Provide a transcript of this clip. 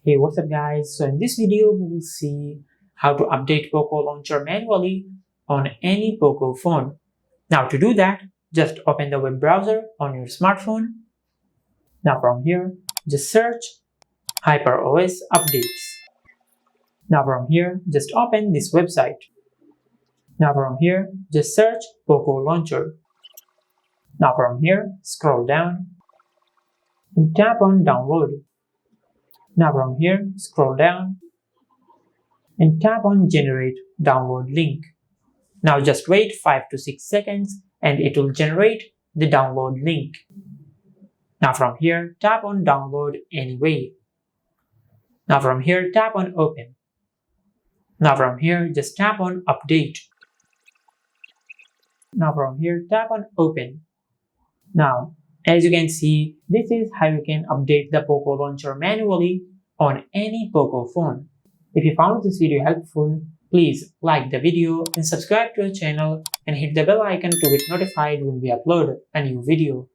Hey, what's up guys? So in this video we will see how to update Poco Launcher manually on any Poco phone. Now to do that, just open the web browser on your smartphone. Now from here, just search HyperOS updates. Now from here, just open this website. Now from here, just search Poco Launcher. Now from here, scroll down and tap on download. Now from here, scroll down and tap on generate download link. Now just wait 5 to 6 seconds and it will generate the download link. Now from here, tap on download anyway. Now from here, tap on open. Now from here, just tap on update. Now from here, tap on open. Now, as you can see, this is how you can update the Poco Launcher manually on any Poco phone. If you found this video helpful, please like the video and subscribe to our channel and hit the bell icon to get notified when we upload a new video.